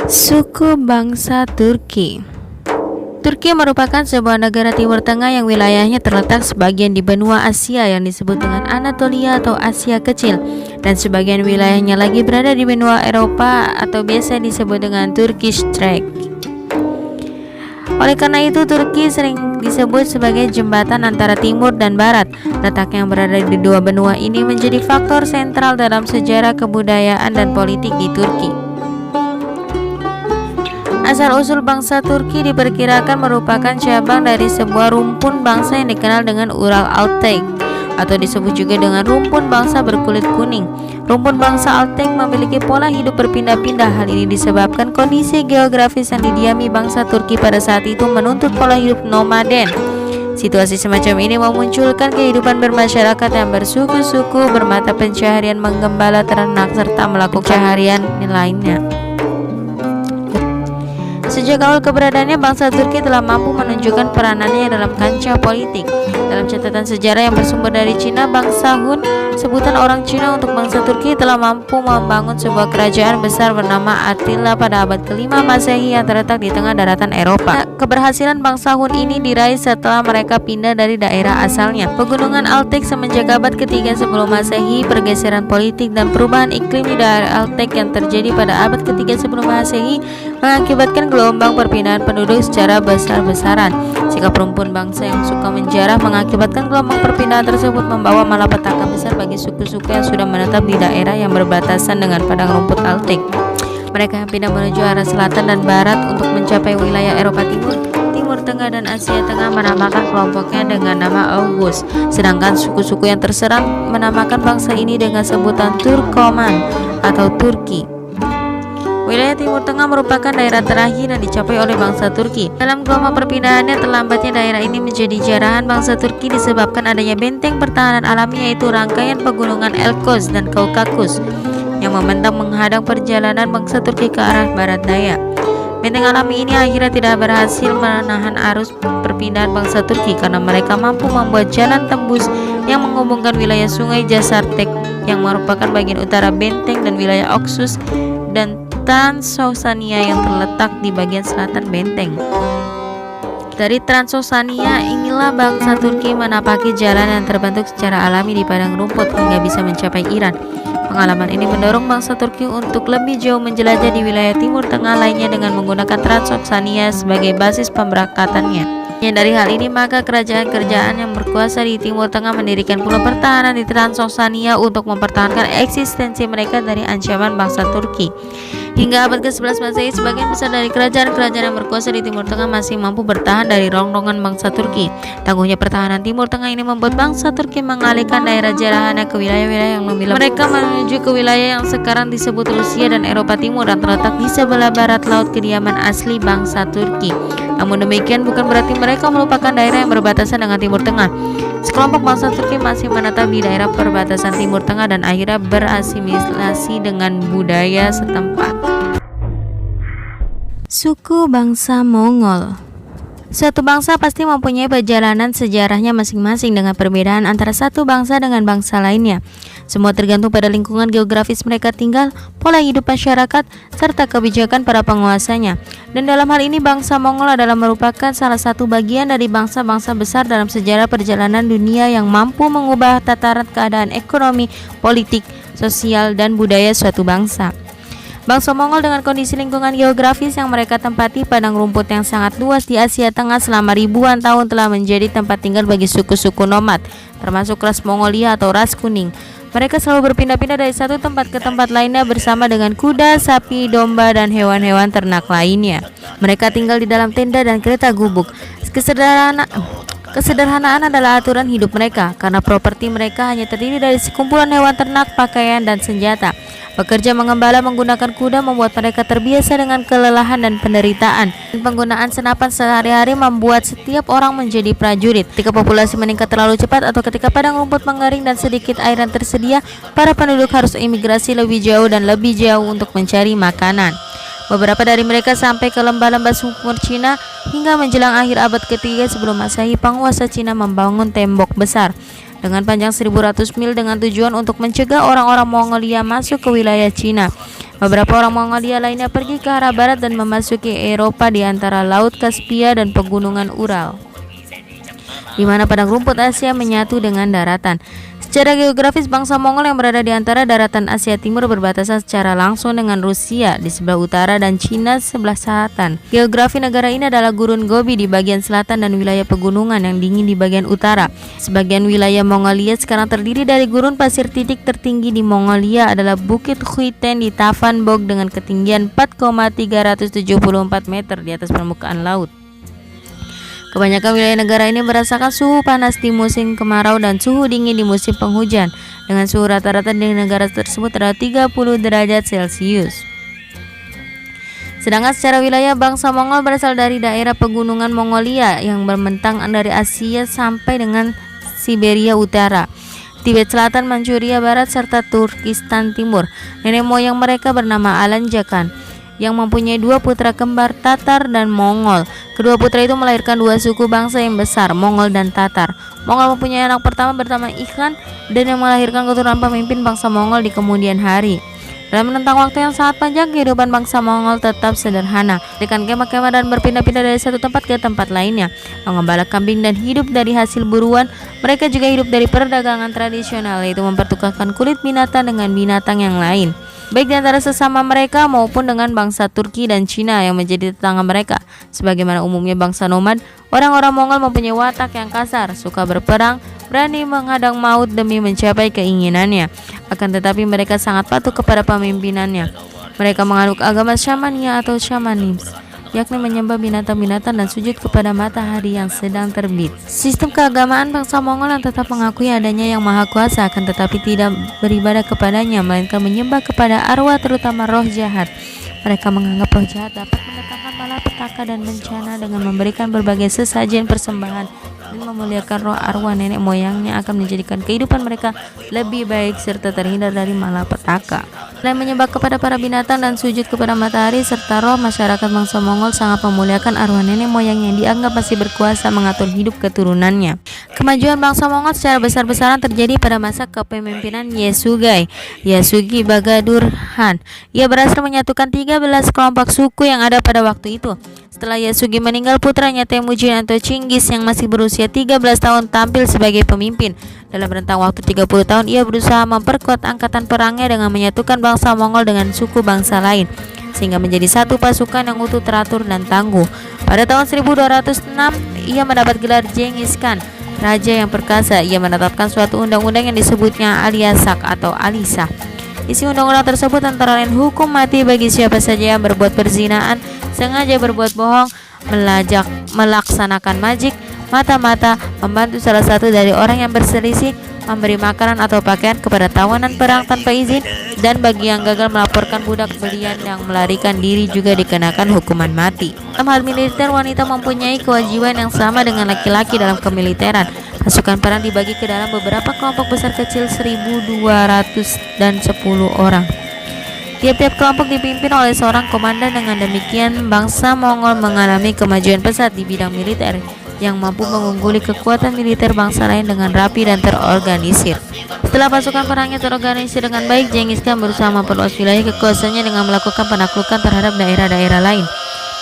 Suku bangsa Turki. Turki merupakan sebuah negara Timur Tengah yang wilayahnya terletak sebagian di benua Asia yang disebut dengan Anatolia atau Asia Kecil, dan sebagian wilayahnya lagi berada di benua Eropa atau biasa disebut dengan Turkish Track. Oleh karena itu, Turki sering disebut sebagai jembatan antara timur dan barat. Letak yang berada di dua benua ini menjadi faktor sentral dalam sejarah kebudayaan dan politik di Turki. Asal-usul bangsa Turki diperkirakan merupakan cabang dari sebuah rumpun bangsa yang dikenal dengan Ural Altai, atau disebut juga dengan rumpun bangsa berkulit kuning. Rumpun bangsa Altai memiliki pola hidup berpindah-pindah. Hal ini disebabkan kondisi geografis yang didiami bangsa Turki pada saat itu menuntut pola hidup nomaden. Situasi semacam ini memunculkan kehidupan bermasyarakat yang bersuku-suku, bermata pencaharian menggembala ternak, serta melakukan pencaharian lainnya. Sejak awal keberadaannya, bangsa Turki telah mampu menunjukkan peranannya dalam kancah politik. Dalam catatan sejarah yang bersumber dari Cina, bangsa Hun, sebutan orang Cina untuk bangsa Turki, telah mampu membangun sebuah kerajaan besar bernama Attila pada abad ke-5 Masehi yang terletak di tengah daratan Eropa. Keberhasilan bangsa Hun ini diraih setelah mereka pindah dari daerah asalnya, Pegunungan Altai. Semenjak abad ke-3 sebelum Masehi, pergeseran politik dan perubahan iklim di daerah Altai yang terjadi pada abad ke-3 sebelum Masehi mengakibatkan gelombang perpindahan penduduk secara besar-besaran. Sikap rumpun bangsa yang suka menjarah mengakibatkan gelombang perpindahan tersebut membawa malapetaka besar bagi suku-suku yang sudah menetap di daerah yang berbatasan dengan padang rumput Altai. Mereka yang pindah menuju arah selatan dan barat untuk mencapai wilayah Eropa Timur, Timur Tengah, dan Asia Tengah menamakan kelompoknya dengan nama Oghuz. Sedangkan suku-suku yang terserang menamakan bangsa ini dengan sebutan Turkoman atau Turki. Wilayah Timur Tengah merupakan daerah terakhir yang dicapai oleh bangsa Turki. Dalam gelombang perpindahannya, terlambatnya daerah ini menjadi jarahan bangsa Turki disebabkan adanya benteng pertahanan alami, yaitu rangkaian pegunungan Elkos dan Kaukasus yang membentang menghadang perjalanan bangsa Turki ke arah barat daya. Benteng alami ini akhirnya tidak berhasil menahan arus perpindahan bangsa Turki karena mereka mampu membuat jalan tembus yang menghubungkan wilayah Sungai Jasartek yang merupakan bagian utara benteng dan wilayah Oxus dan Transoxania yang terletak di bagian selatan benteng. Dari Transoxania inilah bangsa Turki menapaki jalan yang terbentuk secara alami di padang rumput hingga bisa mencapai Iran. Pengalaman ini mendorong bangsa Turki untuk lebih jauh menjelajah di wilayah Timur Tengah lainnya dengan menggunakan Transoxania sebagai basis pemberangkatannya. Dari hal ini, maka kerajaan-kerajaan yang berkuasa di Timur Tengah mendirikan pulau pertahanan di Transoxania untuk mempertahankan eksistensi mereka dari ancaman bangsa Turki. Hingga abad ke-11 Masehi, sebagian besar dari kerajaan-kerajaan yang berkuasa di Timur Tengah masih mampu bertahan dari rongrongan bangsa Turki. Tangguhnya pertahanan Timur Tengah ini membuat bangsa Turki mengalihkan daerah jarahannya ke wilayah-wilayah yang lebih luas. Mereka menuju ke wilayah yang sekarang disebut Rusia dan Eropa Timur dan terletak di sebelah barat laut kediaman asli bangsa Turki. Namun demikian bukan berarti mereka merupakan daerah yang berbatasan dengan Timur Tengah. Sekelompok bangsa Turki masih menetap di daerah perbatasan Timur Tengah dan akhirnya berasimilasi dengan budaya setempat. Suku bangsa Mongol. Suatu bangsa pasti mempunyai perjalanan sejarahnya masing-masing dengan perbedaan antara satu bangsa dengan bangsa lainnya. Semua tergantung pada lingkungan geografis mereka tinggal, pola hidup masyarakat, serta kebijakan para penguasanya. Dan dalam hal ini bangsa Mongol adalah merupakan salah satu bagian dari bangsa-bangsa besar dalam sejarah perjalanan dunia yang mampu mengubah tataran keadaan ekonomi, politik, sosial, dan budaya suatu bangsa. Bangsa Mongol dengan kondisi lingkungan geografis yang mereka tempati padang rumput yang sangat luas di Asia Tengah selama ribuan tahun telah menjadi tempat tinggal bagi suku-suku nomad, termasuk ras Mongolia atau ras kuning. Mereka selalu berpindah-pindah dari satu tempat ke tempat lainnya bersama dengan kuda, sapi, domba, dan hewan-hewan ternak lainnya. Mereka tinggal di dalam tenda dan kereta gubuk. Kesederhanaan adalah aturan hidup mereka, karena properti mereka hanya terdiri dari sekumpulan hewan ternak, pakaian, dan senjata. Bekerja mengembala menggunakan kuda membuat mereka terbiasa dengan kelelahan dan penderitaan. Penggunaan senapan sehari-hari membuat setiap orang menjadi prajurit. Ketika populasi meningkat terlalu cepat atau ketika padang rumput mengering dan sedikit air yang tersedia, para penduduk harus imigrasi lebih jauh dan lebih jauh untuk mencari makanan. Beberapa dari mereka sampai ke lembah-lembah sumur Cina hingga menjelang akhir abad ke-3 sebelum Masehi. Penguasa Cina membangun tembok besar. dengan panjang 1.100 mil dengan tujuan untuk mencegah orang-orang Mongolia masuk ke wilayah Cina. Beberapa orang Mongolia lainnya pergi ke arah barat dan memasuki Eropa di antara Laut Kaspia dan pegunungan Ural, di mana padang rumput Asia menyatu dengan daratan. Secara geografis, bangsa Mongol yang berada di antara daratan Asia Timur berbatasan secara langsung dengan Rusia di sebelah utara dan Cina sebelah selatan. Geografi negara ini adalah Gurun Gobi di bagian selatan dan wilayah pegunungan yang dingin di bagian utara. Sebagian wilayah Mongolia sekarang terdiri dari gurun pasir. Titik tertinggi di Mongolia adalah Bukit Khuiten di Tavanbog dengan ketinggian 4,374 meter di atas permukaan laut. Kebanyakan wilayah negara ini merasakan suhu panas di musim kemarau dan suhu dingin di musim penghujan, dengan suhu rata-rata di negara tersebut adalah 30 derajat Celcius. Sedangkan secara wilayah, bangsa Mongol berasal dari daerah pegunungan Mongolia yang membentang dari Asia sampai dengan Siberia Utara, Tibet Selatan, Manchuria Barat, serta Turkistan Timur. Nenek moyang mereka bernama Alan Jakan, yang mempunyai dua putra kembar, Tatar dan Mongol. Kedua putra itu melahirkan dua suku bangsa yang besar, Mongol dan Tatar. Mongol mempunyai anak pertama bernama Ikhan dan yang melahirkan keturunan pemimpin bangsa Mongol di kemudian hari. Dalam rentang waktu yang sangat panjang, kehidupan bangsa Mongol tetap sederhana, dengan kemah-kemah dan berpindah-pindah dari satu tempat ke tempat lainnya, mengembala kambing dan hidup dari hasil buruan. Mereka juga hidup dari perdagangan tradisional, yaitu mempertukarkan kulit binatang dengan binatang yang lain, baik di antara sesama mereka maupun dengan bangsa Turki dan Cina yang menjadi tetangga mereka. Sebagaimana umumnya bangsa nomad, orang-orang Mongol mempunyai watak yang kasar, suka berperang, berani menghadang maut demi mencapai keinginannya. Akan tetapi mereka sangat patuh kepada pemimpinannya. Mereka menganut agama Syamania atau Shamanism, yakni menyembah binatang-binatang dan sujud kepada matahari yang sedang terbit. Sistem keagamaan bangsa Mongol yang tetap mengakui adanya Yang Maha Kuasa, akan tetapi tidak beribadah kepadanya, melainkan menyembah kepada arwah, terutama roh jahat. Mereka menganggap roh jahat dapat mendatangkan malapetaka dan bencana dengan memberikan berbagai sesajen persembahan, dan memuliakan roh arwah nenek moyangnya akan menjadikan kehidupan mereka lebih baik serta terhindar dari malapetaka. Selain menyembah kepada para binatang dan sujud kepada matahari serta roh, masyarakat bangsa Mongol sangat memuliakan arwah nenek moyang yang dianggap masih berkuasa mengatur hidup keturunannya. Kemajuan bangsa Mongol secara besar-besaran terjadi pada masa kepemimpinan Yesugei Yasugi Bagadur Han. Ia berhasil menyatukan 13 kelompok suku yang ada pada waktu itu. Setelah Yasugi meninggal, putranya Temujin atau Chinggis yang masih berusia 13 tahun tampil sebagai pemimpin. Dalam rentang waktu 30 tahun, ia berusaha memperkuat angkatan perangnya dengan menyatukan bangsa Mongol dengan suku bangsa lain, sehingga menjadi satu pasukan yang utuh, teratur, dan tangguh. Pada tahun 1206, ia mendapat gelar Genghis Khan, raja yang perkasa. Ia menetapkan suatu undang-undang yang disebutnya Aliasak atau Alisah. Isi undang-undang tersebut antara lain hukum mati bagi siapa saja yang berbuat perzinaan, sengaja berbuat bohong, melaksanakan majik, mata-mata, membantu salah satu dari orang yang berselisih, memberi makanan atau pakaian kepada tawanan perang tanpa izin, dan bagi yang gagal melaporkan budak belian yang melarikan diri juga dikenakan hukuman mati. Dalam hal militer, wanita mempunyai kewajiban yang sama dengan laki-laki dalam kemiliteran. Pasukan perang dibagi ke dalam beberapa kelompok besar kecil 1.210 orang. Tiap-tiap kelompok dipimpin oleh seorang komandan. Dengan demikian, bangsa Mongol mengalami kemajuan pesat di bidang militer yang mampu mengungguli kekuatan militer bangsa lain dengan rapi dan terorganisir. Setelah pasukan perangnya terorganisir dengan baik, Genghis Khan berusaha memperluas wilayah kekuasaannya dengan melakukan penaklukan terhadap daerah-daerah lain.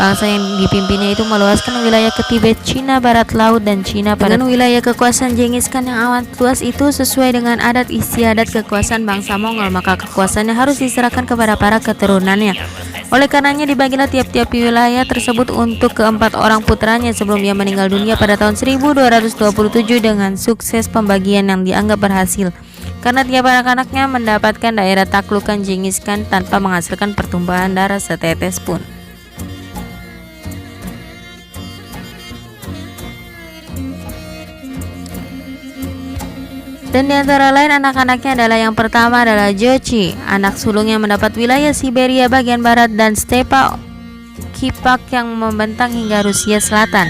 Bangsa yang dipimpinnya itu meluaskan wilayah ke Tibet, Cina Barat Laut, dan Cina Barat. Dengan wilayah kekuasaan Genghis Khan yang amat luas itu sesuai dengan adat istiadat kekuasaan bangsa Mongol, maka kekuasaannya harus diserahkan kepada para keturunannya. Oleh karenanya dibagilah tiap-tiap wilayah tersebut untuk keempat orang putranya sebelum ia meninggal dunia pada tahun 1227 dengan sukses pembagian yang dianggap berhasil, karena tiap anak-anaknya mendapatkan daerah taklukan Genghis Khan tanpa menghasilkan pertumpahan darah setetes pun. Dan di antara lain anak-anaknya adalah yang pertama adalah Jochi, anak sulung yang mendapat wilayah Siberia bagian barat dan stepa Kipak yang membentang hingga Rusia Selatan.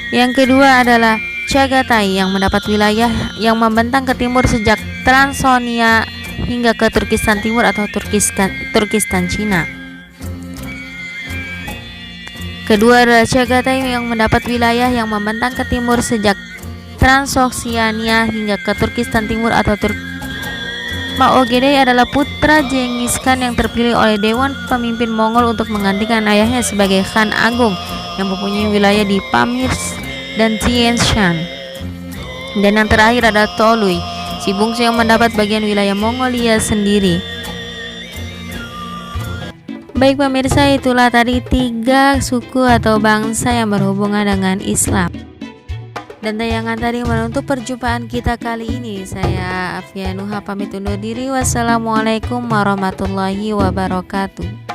Yang kedua adalah Chagatai yang mendapat wilayah yang membentang ke timur sejak Transonia hingga ke Turkistan Timur atau Turkistan Cina. Kedua adalah Chagatai yang mendapat wilayah yang membentang ke timur sejak Transoksiania hingga ke Turkistan Timur atau Maogedai adalah putra Genghis Khan yang terpilih oleh Dewan Pemimpin Mongol untuk menggantikan ayahnya sebagai Khan Agung yang mempunyai wilayah di Pamir dan Tien Shan. Dan yang terakhir adalah Tolui, si bungsu yang mendapat bagian wilayah Mongolia sendiri. Baik pemirsa, itulah tadi 3 suku atau bangsa yang berhubungan dengan Islam. Dan tayangan tadi menutup perjumpaan kita kali ini. Saya Afia Nuha pamit undur diri. Wassalamualaikum warahmatullahi wabarakatuh.